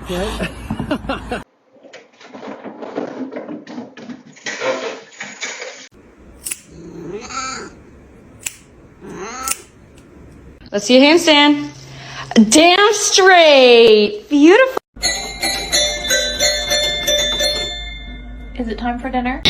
right? Let's see a handstand. Damn straight. Beautiful. Is it time for dinner?